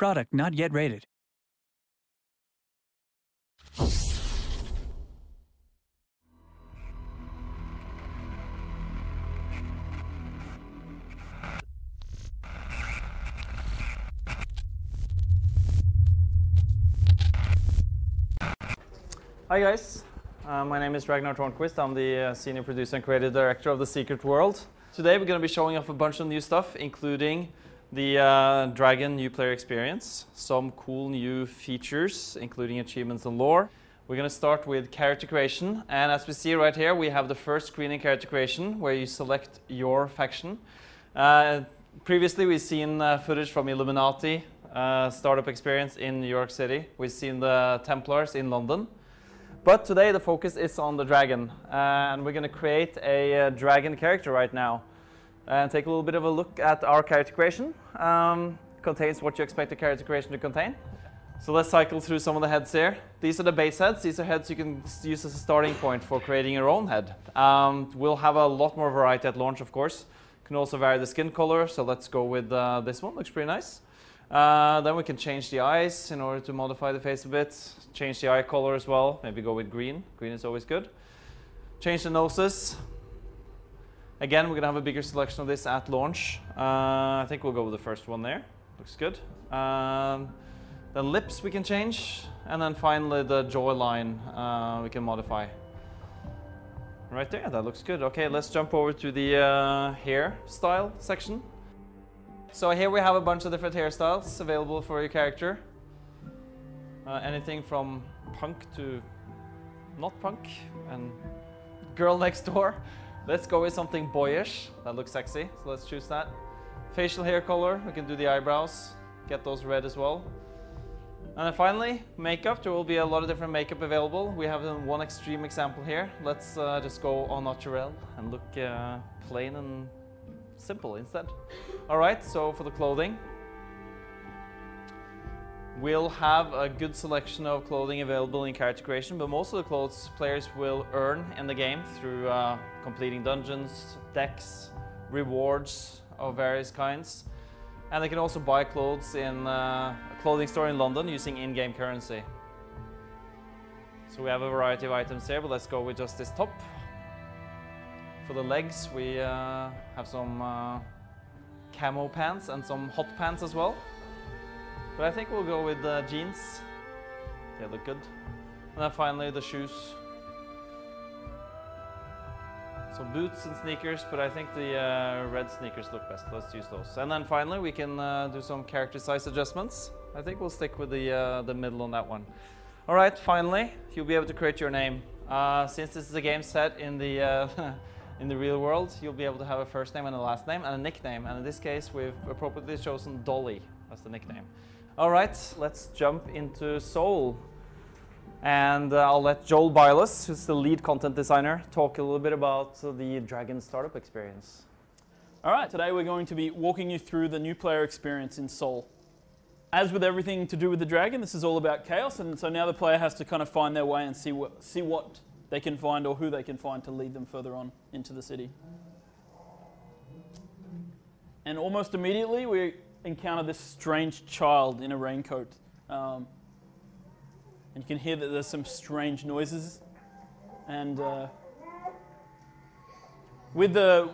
Product not yet rated. Hi guys, my name is Ragnar Tornquist. I'm the Senior Producer and Creative Director of The Secret World. Today we're going to be showing off a bunch of new stuff, including the Dragon new player experience, some cool new features, including achievements and lore. We're going to start with character creation, and as we see right here, we have the first screen in character creation, where you select your faction. Previously we've seen footage from Illuminati startup experience in New York City. We've seen the Templars in London. But today the focus is on the dragon, and we're going to create a dragon character right now and take a little bit of a look at our character creation. Contains what you expect the character creation to contain. So let's cycle through some of the heads here. These are the base heads. These are heads you can use as a starting point for creating your own head. We'll have a lot more variety at launch, of course. You can also vary the skin color, so let's go with this one. Looks pretty nice. Then we can change the eyes in order to modify the face a bit. Change the eye color as well. Maybe go with green. Green is always good. Change the noses. Again, we're going to have a bigger selection of this at launch. I think we'll go with the first one there. Looks good. The lips we can change. And then finally the jawline we can modify. Right there, that looks good. Okay, let's jump over to the hair style section. So here we have a bunch of different hairstyles available for your character. Anything from punk to not punk and girl next door. Let's go with something boyish. That looks sexy, so let's choose that. Facial hair color, we can do the eyebrows, get those red as well. And then finally, makeup. There will be a lot of different makeup available. We have one extreme example here. Let's just go au naturel and look plain and simple instead. Alright, so for the clothing, we'll have a good selection of clothing available in character creation, but most of the clothes players will earn in the game through completing dungeons, decks, rewards of various kinds. And they can also buy clothes in a clothing store in London using in-game currency. So we have a variety of items here, but let's go with just this top. For the legs, we have some camo pants and some hot pants as well. But I think we'll go with jeans. They look good. And then finally the shoes. Some boots and sneakers, but I think the red sneakers look best. Let's use those. And then finally we can do some character size adjustments. I think we'll stick with the middle on that one. Alright, finally, you'll be able to create your name. Since this is a game set in the in the real world, you'll be able to have a first name and a last name and a nickname. And in this case, we've appropriately chosen Dolly as the nickname. All right, let's jump into Soul. And I'll let Joel Bylas, who's the lead content designer, talk a little bit about the Dragon startup experience. All right, today we're going to be walking you through the new player experience in Soul. As with everything to do with the Dragon, this is all about chaos, and so now the player has to kind of find their way and see what they can find or who they can find to lead them further on into the city. And almost immediately we encounter this strange child in a raincoat. And you can hear that there's some strange noises. And with the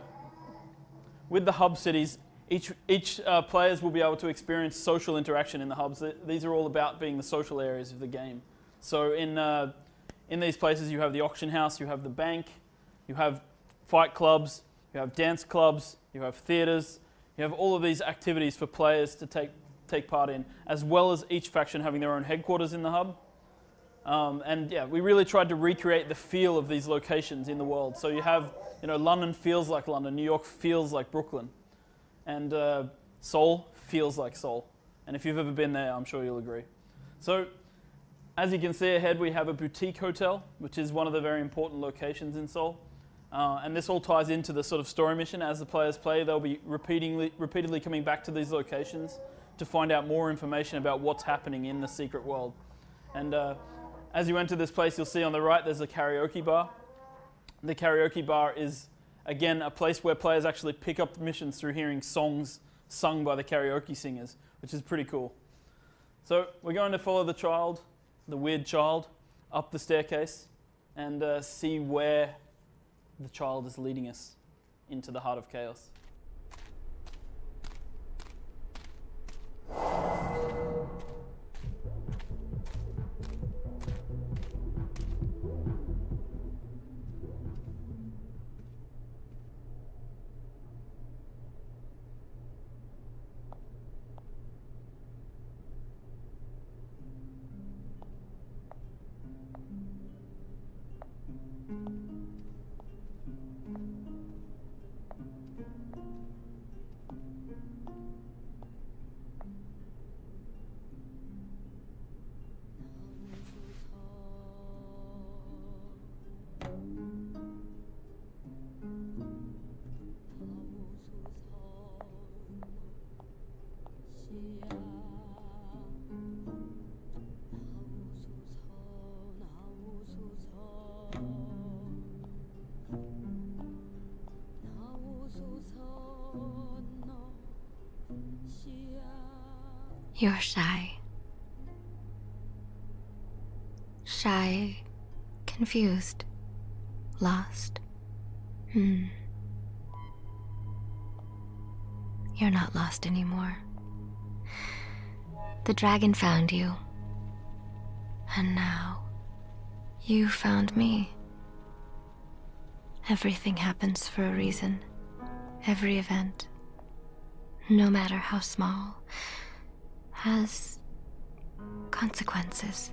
hub cities, each players will be able to experience social interaction in the hubs. These are all about being the social areas of the game. So in these places you have the auction house, you have the bank, you have fight clubs, you have dance clubs, you have theatres, you have all of these activities for players to take part in, as well as each faction having their own headquarters in the hub. And yeah, we really tried to recreate the feel of these locations in the world. So you have, London feels like London, New York feels like Brooklyn, and Seoul feels like Seoul. And if you've ever been there, I'm sure you'll agree. So as you can see ahead, we have a boutique hotel, which is one of the very important locations in Seoul. And this all ties into the sort of story mission. As the players play, they'll be repeatedly coming back to these locations to find out more information about what's happening in the secret world. And as you enter this place, you'll see on the right there's a karaoke bar. The karaoke bar is, again, a place where players actually pick up missions through hearing songs sung by the karaoke singers, which is pretty cool. So we're going to follow the child, the weird child, up the staircase and see where the child is leading us into the heart of chaos. You're shy. Shy, confused, lost. You're not lost anymore. The dragon found you. And now, you found me. Everything happens for a reason. Every event, no matter how small, has consequences.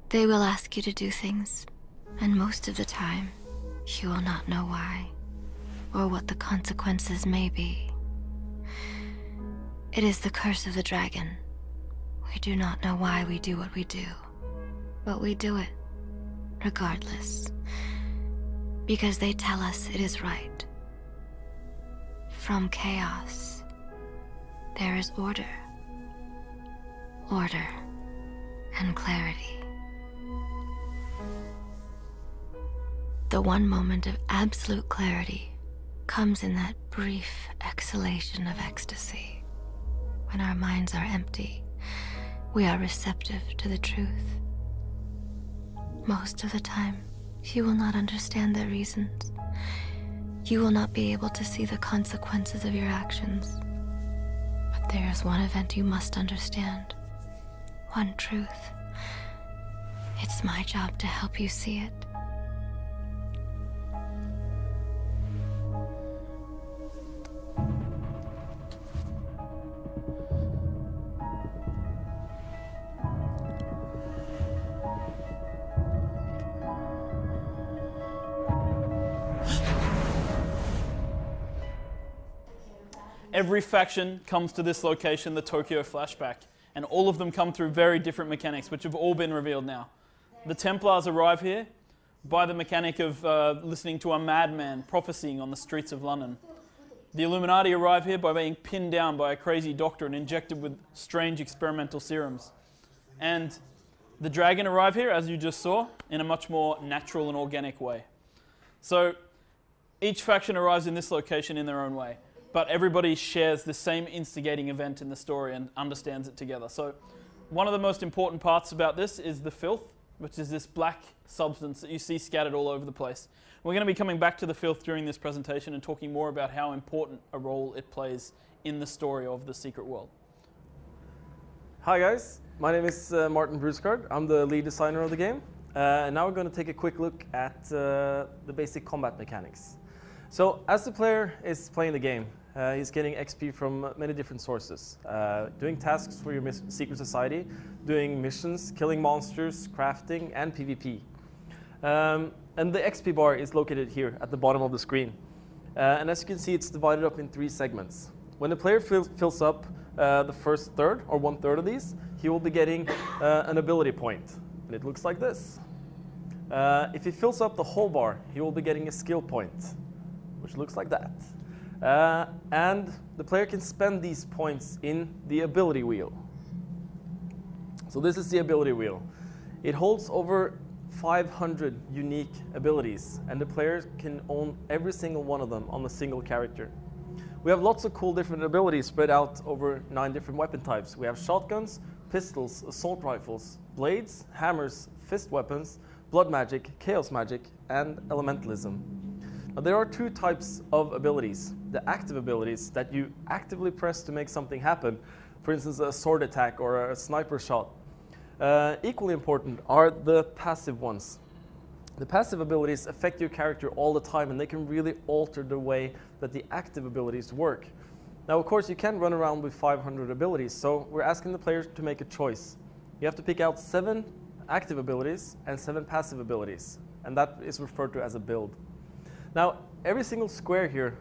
They will ask you to do things, and most of the time, you will not know why, or what the consequences may be. It is the curse of the dragon. We do not know why we do what we do, but we do it, regardless, because they tell us it is right. From chaos, there is order. Order and clarity. The one moment of absolute clarity comes in that brief exhalation of ecstasy. When our minds are empty, we are receptive to the truth. Most of the time, you will not understand the reasons. You will not be able to see the consequences of your actions. But there is one event you must understand. One truth. It's my job to help you see it. Every faction comes to this location, the Tokyo Flashback, and all of them come through very different mechanics, which have all been revealed now. The Templars arrive here by the mechanic of listening to a madman prophesying on the streets of London. The Illuminati arrive here by being pinned down by a crazy doctor and injected with strange experimental serums. And the Dragon arrive here, as you just saw, in a much more natural and organic way. So each faction arrives in this location in their own way, but everybody shares the same instigating event in the story and understands it together. So one of the most important parts about this is the filth, which is this black substance that you see scattered all over the place. We're going to be coming back to the filth during this presentation and talking more about how important a role it plays in the story of the Secret World. Hi guys, my name is Martin Brusgaard. I'm the lead designer of the game. And now we're going to take a quick look at the basic combat mechanics. So as the player is playing the game, he's getting XP from many different sources. Doing tasks for your secret society, doing missions, killing monsters, crafting, and PvP. And the XP bar is located here at the bottom of the screen. And as you can see, it's divided up in 3 segments. When the player fills up the first third, or 1/3 of these, he will be getting an ability point. And it looks like this. If he fills up the whole bar, he will be getting a skill point, which looks like that. And the player can spend these points in the ability wheel. So this is the ability wheel. It holds over 500 unique abilities, and the player can own every single one of them on a single character. We have lots of cool different abilities spread out over 9 different weapon types. We have shotguns, pistols, assault rifles, blades, hammers, fist weapons, blood magic, chaos magic, and elementalism. Now, there are 2 types of abilities. The active abilities that you actively press to make something happen, for instance a sword attack or a sniper shot. Equally important are the passive ones. The passive abilities affect your character all the time, and they can really alter the way that the active abilities work. Now, of course, you can run around with 500 abilities, so we're asking the players to make a choice. You have to pick out 7 active abilities and 7 passive abilities, and that is referred to as a build. Now, every single square here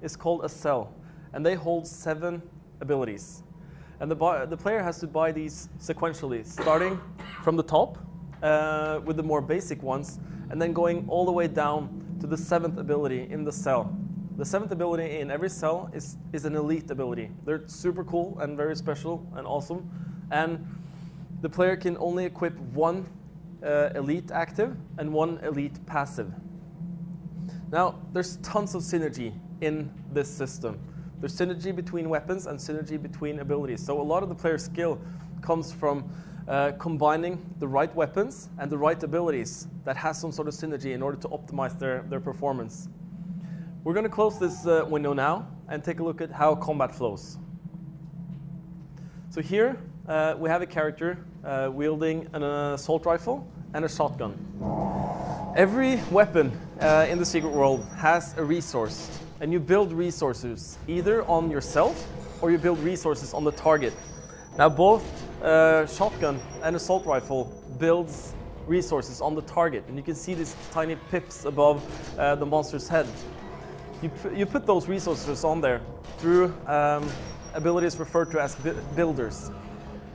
is called a cell, and they hold 7 abilities. And the player has to buy these sequentially, starting from the top with the more basic ones, and then going all the way down to the 7th ability in the cell. The 7th ability in every cell is an elite ability. They're super cool and very special and awesome. And the player can only equip 1 elite active and 1 elite passive. Now, there's tons of synergy in this system. There's synergy between weapons and synergy between abilities. So a lot of the player's skill comes from combining the right weapons and the right abilities that has some sort of synergy in order to optimize their performance. We're going to close this window now and take a look at how combat flows. So here we have a character wielding an assault rifle and a shotgun. Every weapon in the secret world has a resource, and you build resources either on yourself or you build resources on the target. Now, both shotgun and assault rifle builds resources on the target, and you can see these tiny pips above the monster's head. You put those resources on there through abilities referred to as builders,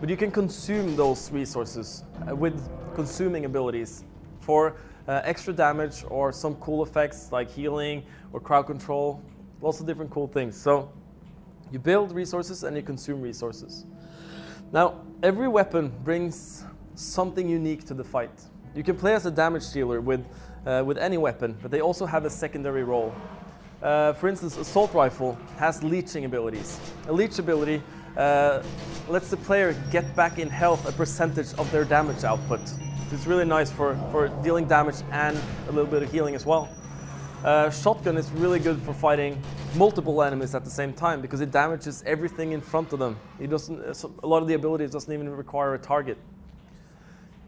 but you can consume those resources with consuming abilities for extra damage or some cool effects like healing or crowd control, lots of different cool things. So you build resources and you consume resources. Now, every weapon brings something unique to the fight. You can play as a damage dealer with any weapon, but they also have a secondary role. For instance, assault rifle has leeching abilities. A leech ability lets the player get back in health a percentage of their damage output. It's really nice for dealing damage and a little bit of healing as well. Shotgun is really good for fighting multiple enemies at the same time because it damages everything in front of them. A lot of the abilities doesn't even require a target.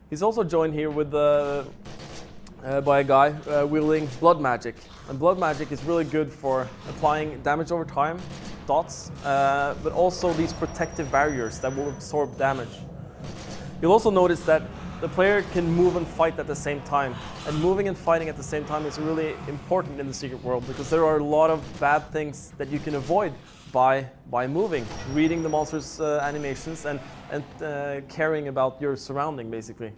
He's also joined here with by a guy wielding blood magic. And blood magic is really good for applying damage over time, dots, but also these protective barriers that will absorb damage. You'll also notice that the player can move and fight at the same time. And moving and fighting at the same time is really important in the secret world because there are a lot of bad things that you can avoid by moving, reading the monster's animations and caring about your surrounding, basically.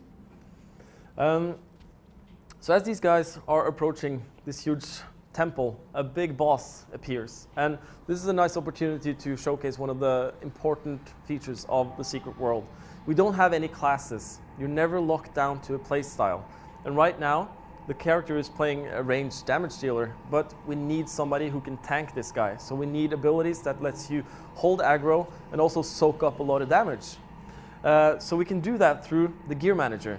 So as these guys are approaching this huge temple, a big boss appears. And this is a nice opportunity to showcase one of the important features of the secret world. We don't have any classes. You're never locked down to a playstyle. And right now, the character is playing a ranged damage dealer, but we need somebody who can tank this guy. So we need abilities that lets you hold aggro and also soak up a lot of damage. So we can do that through the gear manager.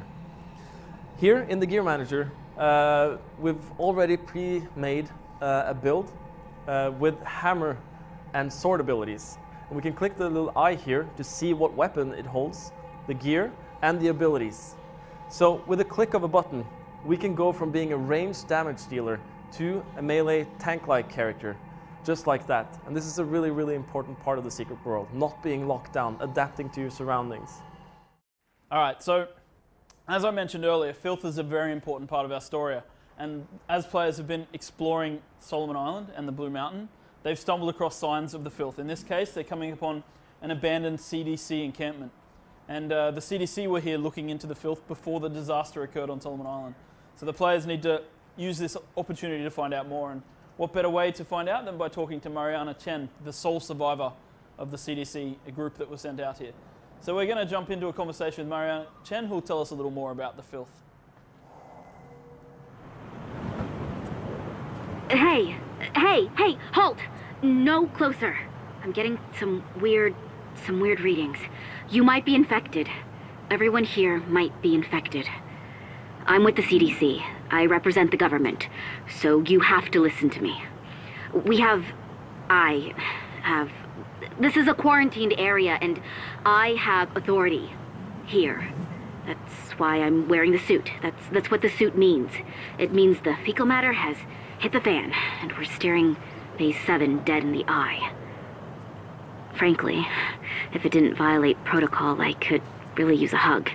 Here in the gear manager, we've already pre-made a build with hammer and sword abilities. And we can click the little eye here to see what weapon it holds, the gear, and the abilities. So with a click of a button, we can go from being a ranged damage dealer to a melee tank-like character, just like that. And this is a really, really important part of the secret world, not being locked down, adapting to your surroundings. All right, so as I mentioned earlier, filth is a very important part of our story. And as players have been exploring Solomon Island and the Blue Mountain, they've stumbled across signs of the filth. In this case, they're coming upon an abandoned CDC encampment. And the CDC were here looking into the filth before the disaster occurred on Solomon Island. So the players need to use this opportunity to find out more. And what better way to find out than by talking to Mariana Chen, the sole survivor of the CDC group that was sent out here. So we're going to jump into a conversation with Mariana Chen, who will tell us a little more about the filth. Hey, halt! No closer. I'm getting some weird readings. You might be infected. Everyone here might be infected. I'm with the CDC. I represent the government, so you have to listen to me. This is a quarantined area, and I have authority here. That's why I'm wearing the suit. That's what the suit means. It means the fecal matter has hit the fan, and we're staring Phase 7 dead in the eye. Frankly, if it didn't violate protocol, I could really use a hug.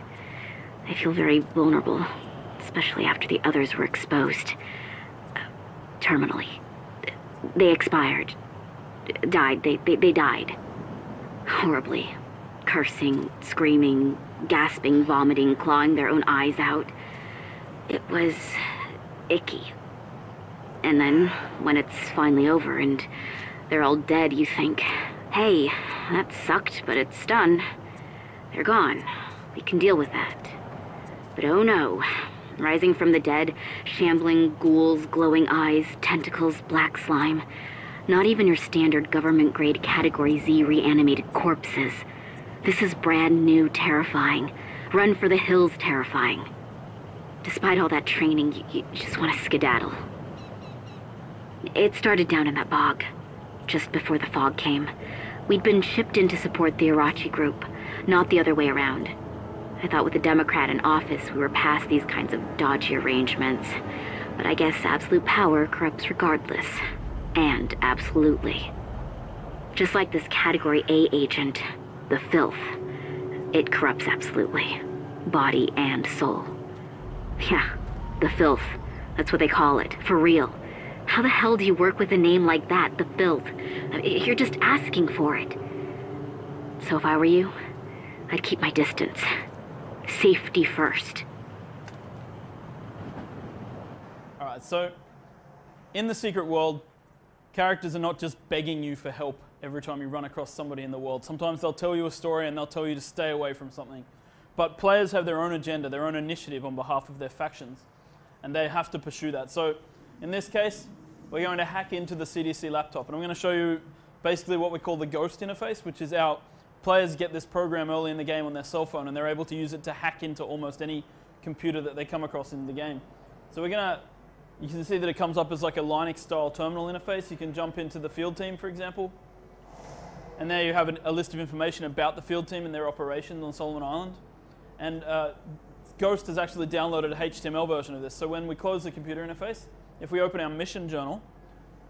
I feel very vulnerable, especially after the others were exposed. Terminally. They expired. Died. They died. Horribly. Cursing, screaming, gasping, vomiting, clawing their own eyes out. It was icky. And then, when it's finally over and they're all dead, you think, hey, that sucked, but it's done. They're gone. We can deal with that. But oh no. Rising from the dead, shambling ghouls, glowing eyes, tentacles, black slime. Not even your standard government-grade Category Z reanimated corpses. This is brand new, terrifying. Run for the hills terrifying. Despite all that training, you just want to skedaddle. It started down in that bog, just before the fog came. We'd been shipped in to support the Irachi group, not the other way around. I thought with the Democrat in office, we were past these kinds of dodgy arrangements. But I guess absolute power corrupts regardless. And absolutely. Just like this Category A agent, the filth. It corrupts absolutely. Body and soul. Yeah, the filth. That's what they call it, for real. How the hell do you work with a name like that, the filth? You're just asking for it. So if I were you, I'd keep my distance. Safety first. Alright, so in the secret world, characters are not just begging you for help every time you run across somebody in the world. Sometimes they'll tell you a story and they'll tell you to stay away from something. But players have their own agenda, their own initiative on behalf of their factions, and they have to pursue that. So in this case, we're going to hack into the CDC laptop, and I'm going to show you basically what we call the ghost interface, which is our players get this program early in the game on their cell phone, and they're able to use it to hack into almost any computer that they come across in the game. So you can see that it comes up as like a Linux-style terminal interface. You can jump into the field team, for example, and there you have a list of information about the field team and their operations on Solomon Island. And Ghost has actually downloaded a HTML version of this. So when we close the computer interface, if we open our mission journal,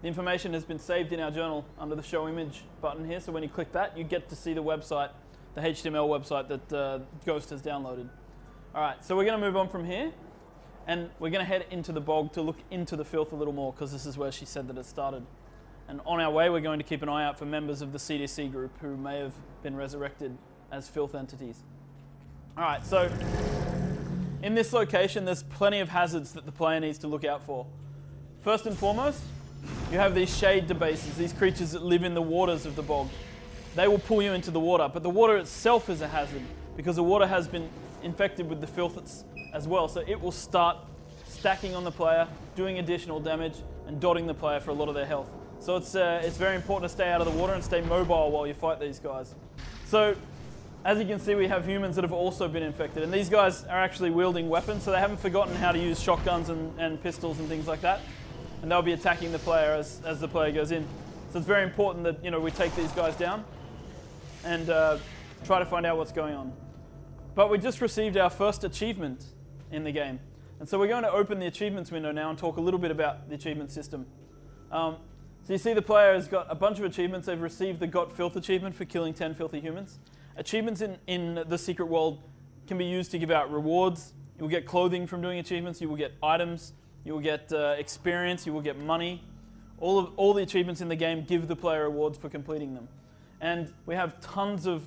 the information has been saved in our journal under the show image button here. So when you click that, you get to see the website, the HTML website that Ghost has downloaded. All right, so we're going to move on from here, and we're going to head into the bog to look into the filth a little more, because this is where she said that it started. And on our way, we're going to keep an eye out for members of the CDC group who may have been resurrected as filth entities. All right, so in this location, there's plenty of hazards that the player needs to look out for. First and foremost, you have these shade debases, these creatures that live in the waters of the bog. They will pull you into the water, but the water itself is a hazard because the water has been infected with the filth as well, so it will start stacking on the player, doing additional damage, and dotting the player for a lot of their health. So it's very important to stay out of the water and stay mobile while you fight these guys. So as you can see, we have humans that have also been infected, and these guys are actually wielding weapons, so they haven't forgotten how to use shotguns and pistols and things like that, and they'll be attacking the player as the player goes in. So it's very important that we take these guys down and try to find out what's going on. But we just received our first achievement in the game, and so we're going to open the achievements window now and talk a little bit about the achievement system. So you see the player has got a bunch of achievements. They've received the Got Filth achievement for killing 10 filthy humans. Achievements in the secret world can be used to give out rewards. You will get clothing from doing achievements. You will get items. You will get experience. You will get money. All the achievements in the game give the player rewards for completing them. And we have tons of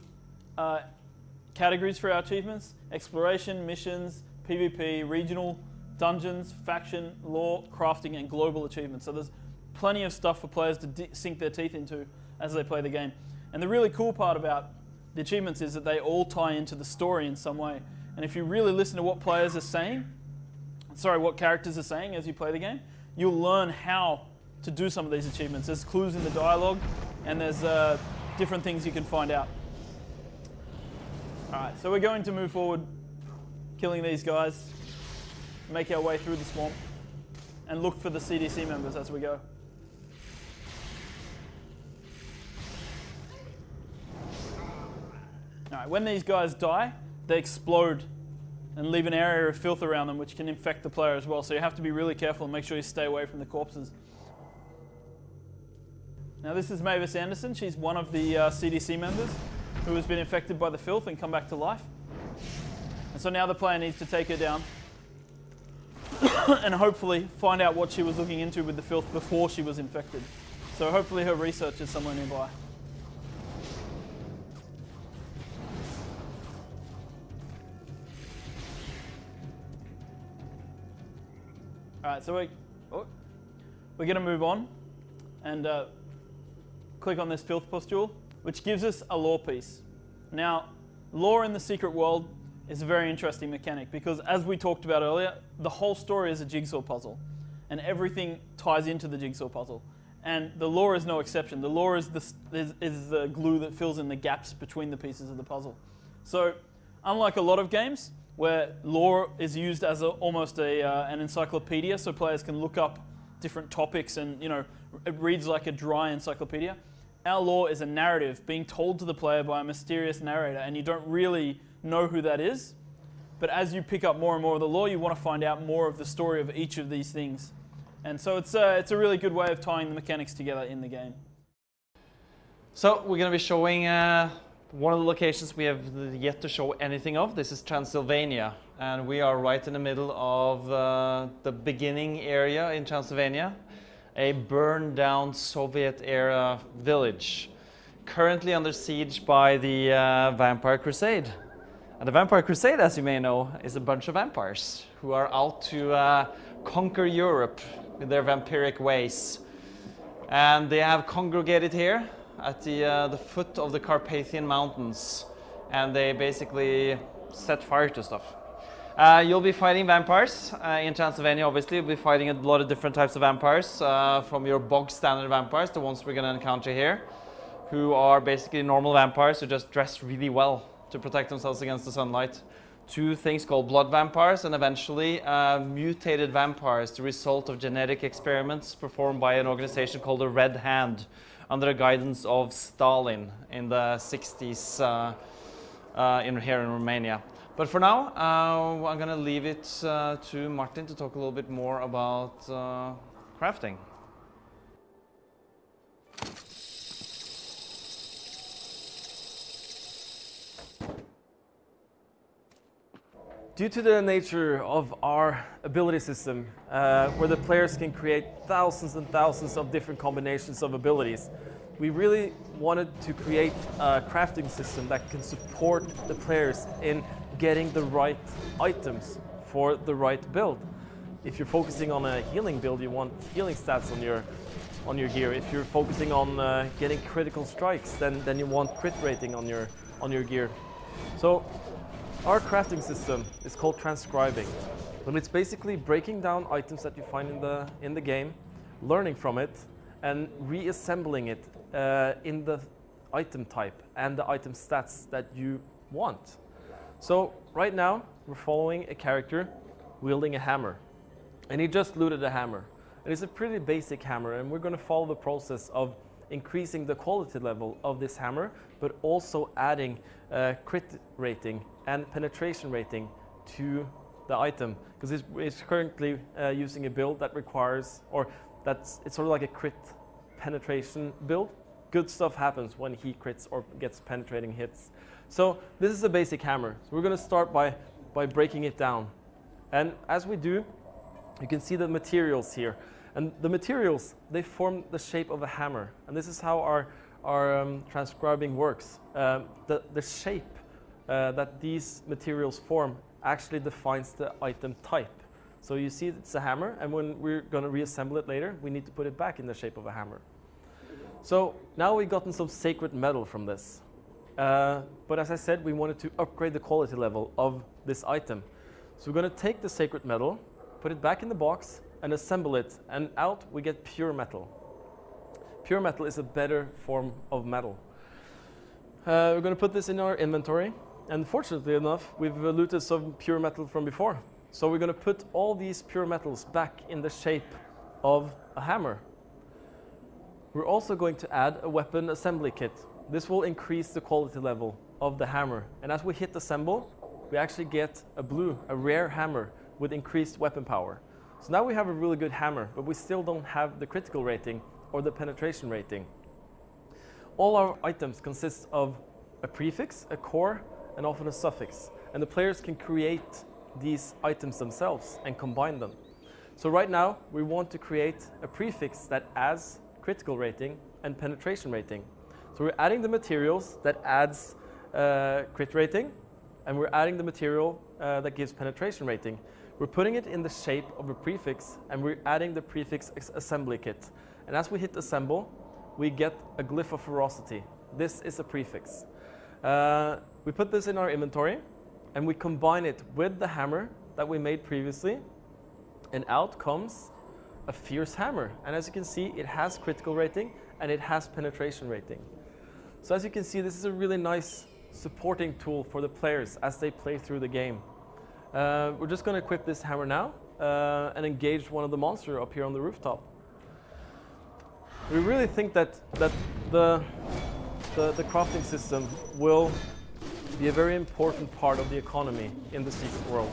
categories for our achievements: exploration, missions, PvP, regional, dungeons, faction, lore, crafting, and global achievements. So there's plenty of stuff for players to sink their teeth into as they play the game. And the really cool part about the achievements is that they all tie into the story in some way. And if you really listen to what players are saying, what characters are saying as you play the game, you'll learn how to do some of these achievements. There's clues in the dialogue, and there's different things you can find out. Alright, so we're going to move forward, killing these guys, make our way through the swamp, and look for the CDC members as we go. Alright, when these guys die, they explode and leave an area of filth around them which can infect the player as well, so you have to be really careful and make sure you stay away from the corpses. Now this is Mavis Anderson. She's one of the CDC members who has been infected by the filth and come back to life. And so now the player needs to take her down and hopefully find out what she was looking into with the filth before she was infected. So hopefully her research is somewhere nearby. Alright, so we're going to move on and click on this filth pustule, which gives us a lore piece. Now, lore in the secret world is a very interesting mechanic because, as we talked about earlier, the whole story is a jigsaw puzzle and everything ties into the jigsaw puzzle. And the lore is no exception. The lore is the glue that fills in the gaps between the pieces of the puzzle. So, unlike a lot of games, where lore is used as almost an encyclopedia, so players can look up different topics and, you know, it reads like a dry encyclopedia. Our lore is a narrative being told to the player by a mysterious narrator, and you don't really know who that is. But as you pick up more and more of the lore, you want to find out more of the story of each of these things. And so it's a really good way of tying the mechanics together in the game. So we're going to be showing one of the locations we have yet to show anything of. This is Transylvania, and we are right in the middle of the beginning area in Transylvania, a burned down Soviet-era village, currently under siege by the Vampire Crusade. And the Vampire Crusade, as you may know, is a bunch of vampires who are out to conquer Europe with their vampiric ways. And they have congregated here at the foot of the Carpathian Mountains, and they basically set fire to stuff. You'll be fighting vampires in Transylvania. Obviously you'll be fighting a lot of different types of vampires, from your bog standard vampires, the ones we're going to encounter here, who are basically normal vampires who just dress really well to protect themselves against the sunlight, to things called blood vampires, and eventually mutated vampires, the result of genetic experiments performed by an organization called the Red Hand, under the guidance of Stalin in the 60s here in Romania. But for now, I'm going to leave it to Martin to talk a little bit more about crafting. Due to the nature of our ability system, where the players can create thousands and thousands of different combinations of abilities, we really wanted to create a crafting system that can support the players in getting the right items for the right build. If you're focusing on a healing build, you want healing stats on your gear. If you're focusing on getting critical strikes, then you want crit rating on your gear. So our crafting system is called transcribing, and it's basically breaking down items that you find in the game, learning from it, and reassembling it in the item type and the item stats that you want. So right now we're following a character wielding a hammer, and he just looted a hammer. And it's a pretty basic hammer, and we're going to follow the process of increasing the quality level of this hammer, but also adding crit rating and penetration rating to the item, because it's currently using a build that requires, or it's sort of like a crit penetration build. Good stuff happens when he crits or gets penetrating hits. So this is a basic hammer. So we're going to start by breaking it down. And as we do, you can see the materials here. And the materials, they form the shape of a hammer. And this is how our transcribing works. The shape that these materials form actually defines the item type. So you see it's a hammer, and when we're going to reassemble it later, we need to put it back in the shape of a hammer. So now we've gotten some sacred metal from this. But as I said, we wanted to upgrade the quality level of this item. So we're going to take the sacred metal, put it back in the box, and assemble it, and out we get pure metal. Pure metal is a better form of metal. We're going to put this in our inventory, and fortunately enough, we've looted some pure metal from before. So we're going to put all these pure metals back in the shape of a hammer. We're also going to add a weapon assembly kit. This will increase the quality level of the hammer, and as we hit assemble, we actually get a rare hammer with increased weapon power. So now we have a really good hammer, but we still don't have the critical rating or the penetration rating. All our items consist of a prefix, a core, and often a suffix. And the players can create these items themselves and combine them. So right now, we want to create a prefix that adds critical rating and penetration rating. So we're adding the materials that adds crit rating, and we're adding the material that gives penetration rating. We're putting it in the shape of a prefix, and we're adding the prefix assembly kit. And as we hit assemble, we get a glyph of ferocity. This is a prefix. We put this in our inventory, and we combine it with the hammer that we made previously, and out comes a fierce hammer. And as you can see, it has critical rating, and it has penetration rating. So as you can see, this is a really nice supporting tool for the players as they play through the game. We're just going to equip this hammer now and engage one of the monsters up here on the rooftop. We really think that the crafting system will be a very important part of the economy in the secret world.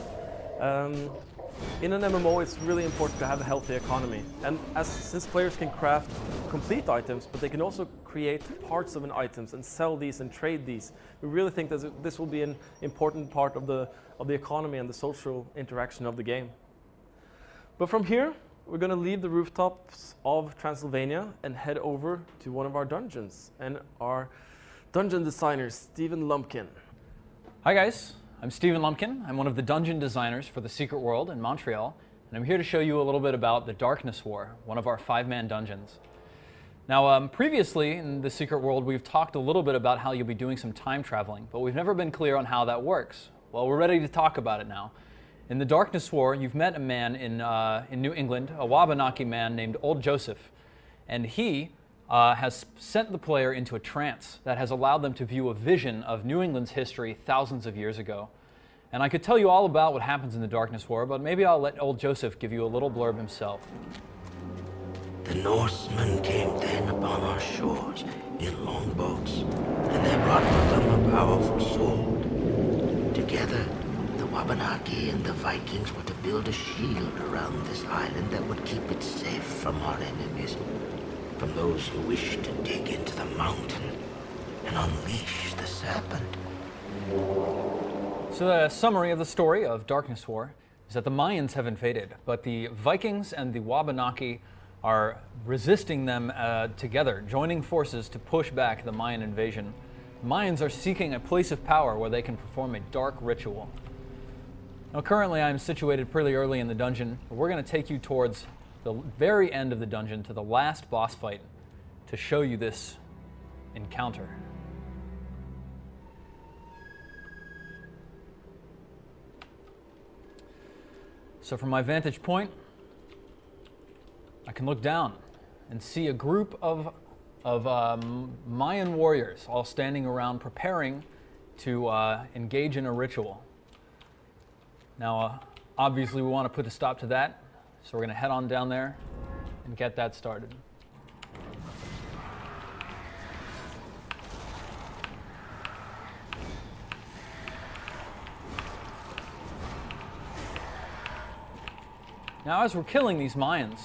In an MMO, it's really important to have a healthy economy. And since players can craft complete items, but they can also create parts of an items and sell these and trade these, we really think that this will be an important part of the economy and the social interaction of the game. But from here, we're going to leave the rooftops of Transylvania and head over to one of our dungeons. And our dungeon designer, Stephen Lumpkin. Hi guys, I'm Stephen Lumpkin. I'm one of the dungeon designers for the Secret World in Montreal, and I'm here to show you a little bit about the Darkness War, one of our 5-man dungeons. Now, previously in the Secret World, we've talked a little bit about how you'll be doing some time traveling, but we've never been clear on how that works. Well, we're ready to talk about it now. In the Darkness War, you've met a man in New England, a Wabanaki man named Old Joseph, and he has sent the player into a trance that has allowed them to view a vision of New England's history thousands of years ago. And I could tell you all about what happens in the Darkness War, but maybe I'll let Old Joseph give you a little blurb himself. The Norsemen came then upon our shores in longboats, and they brought with them a powerful sword. Together, the Wabanaki and the Vikings were to build a shield around this island that would keep it safe from our enemies, from those who wish to dig into the mountain and unleash the serpent. So the summary of the story of Darkness War is that the Mayans have invaded, but the Vikings and the Wabanaki are resisting them together, joining forces to push back the Mayan invasion. The Mayans are seeking a place of power where they can perform a dark ritual. Now currently I'm situated pretty early in the dungeon, but we're going to take you towards the very end of the dungeon to the last boss fight to show you this encounter. So from my vantage point, I can look down and see a group of Mayan warriors all standing around preparing to engage in a ritual. Now, obviously we want to put a stop to that, so we're going to head on down there and get that started. Now, as we're killing these Mayans,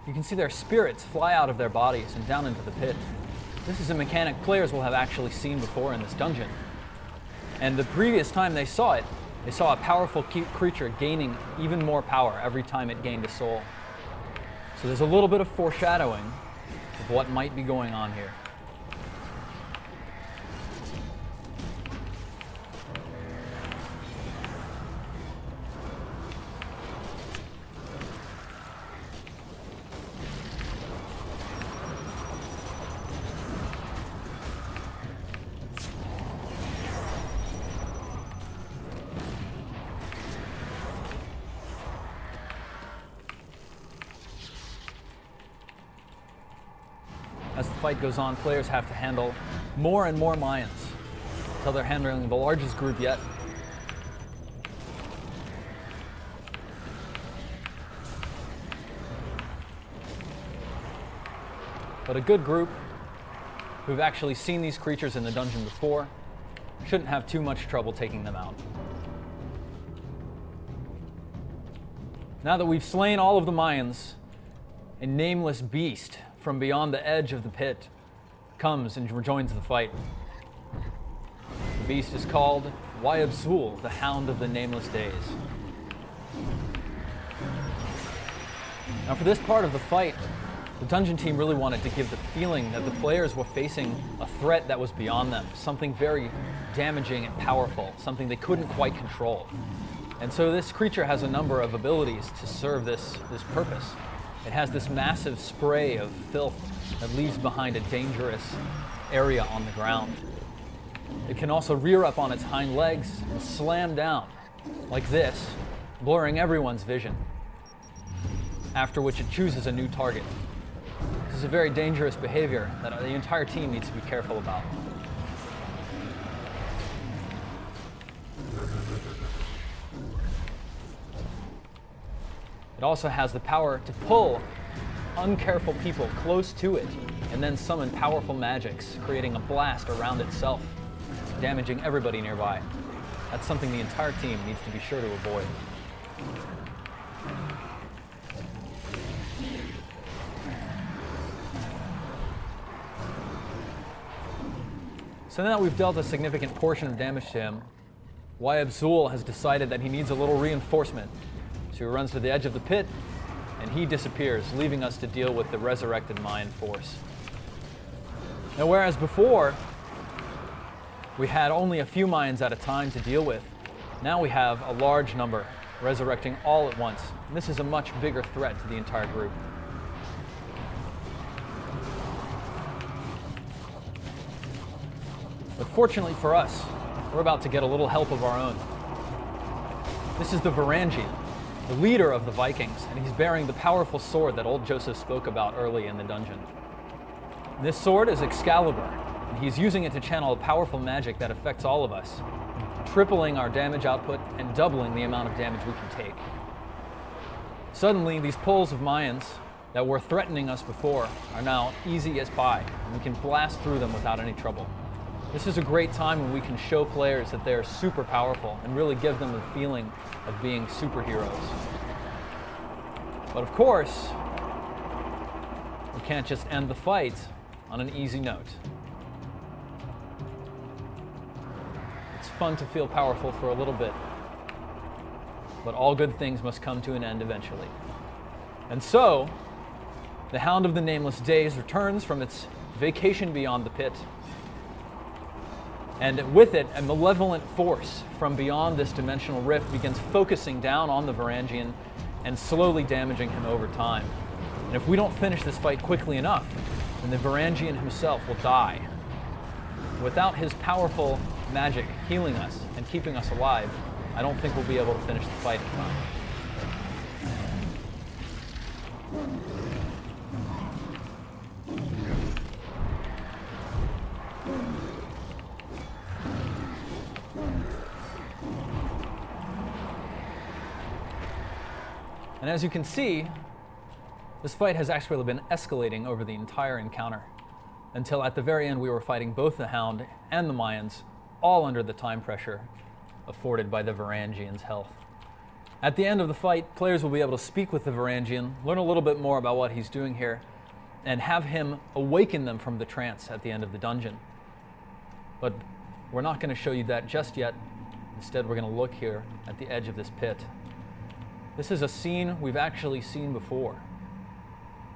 you can see their spirits fly out of their bodies and down into the pit. This is a mechanic players will have actually seen before in this dungeon. And the previous time they saw it, they saw a powerful creature gaining even more power every time it gained a soul. So there's a little bit of foreshadowing of what might be going on here. As the fight goes on, players have to handle more and more Mayans until they're handling the largest group yet. But a good group who've actually seen these creatures in the dungeon before shouldn't have too much trouble taking them out. Now that we've slain all of the Mayans, a nameless beast from beyond the edge of the pit comes and rejoins the fight. The beast is called Wayabzul, the Hound of the Nameless Days. Now for this part of the fight, the dungeon team really wanted to give the feeling that the players were facing a threat that was beyond them, something very damaging and powerful, something they couldn't quite control. And so this creature has a number of abilities to serve this purpose. It has this massive spray of filth that leaves behind a dangerous area on the ground. It can also rear up on its hind legs and slam down, like this, blurring everyone's vision, after which it chooses a new target. This is a very dangerous behavior that the entire team needs to be careful about. It also has the power to pull uncareful people close to it and then summon powerful magics, creating a blast around itself, damaging everybody nearby. That's something the entire team needs to be sure to avoid. So now that we've dealt a significant portion of damage to him, Wayabzul has decided that he needs a little reinforcement. So he runs to the edge of the pit, and he disappears, leaving us to deal with the resurrected Mayan force. Now whereas before, we had only a few Mayans at a time to deal with, now we have a large number resurrecting all at once. And this is a much bigger threat to the entire group. But fortunately for us, we're about to get a little help of our own. This is the Varangian, the leader of the Vikings, and he's bearing the powerful sword that old Joseph spoke about early in the dungeon. This sword is Excalibur, and he's using it to channel a powerful magic that affects all of us, tripling our damage output and doubling the amount of damage we can take. Suddenly, these pulls of Mayans that were threatening us before are now easy as pie, and we can blast through them without any trouble. This is a great time when we can show players that they're super powerful and really give them the feeling of being superheroes. But of course, we can't just end the fight on an easy note. It's fun to feel powerful for a little bit, but all good things must come to an end eventually. And so, the Hound of the Nameless Days returns from its vacation beyond the pit, and with it, a malevolent force from beyond this dimensional rift begins focusing down on the Varangian and slowly damaging him over time. And if we don't finish this fight quickly enough, then the Varangian himself will die. Without his powerful magic healing us and keeping us alive, I don't think we'll be able to finish the fight in time. And as you can see, this fight has actually been escalating over the entire encounter, until at the very end we were fighting both the Hound and the Mayans, all under the time pressure afforded by the Varangian's health. At the end of the fight, players will be able to speak with the Varangian, learn a little bit more about what he's doing here, and have him awaken them from the trance at the end of the dungeon. But we're not going to show you that just yet. Instead, we're going to look here at the edge of this pit. This is a scene we've actually seen before,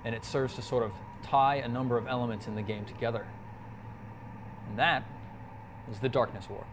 and it serves to sort of tie a number of elements in the game together. And that is the Darkness War.